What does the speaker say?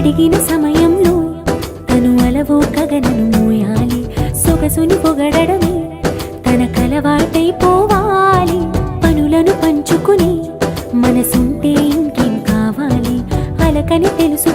అడిగిన సమయంలో తను అలవో గగనను మోయాలి. సొగసుని పొగడమే తన కలవాటైపోవాలి. పనులను పంచుకుని మనసుంటే ఇంకేం కావాలి. అలకని తెలుసు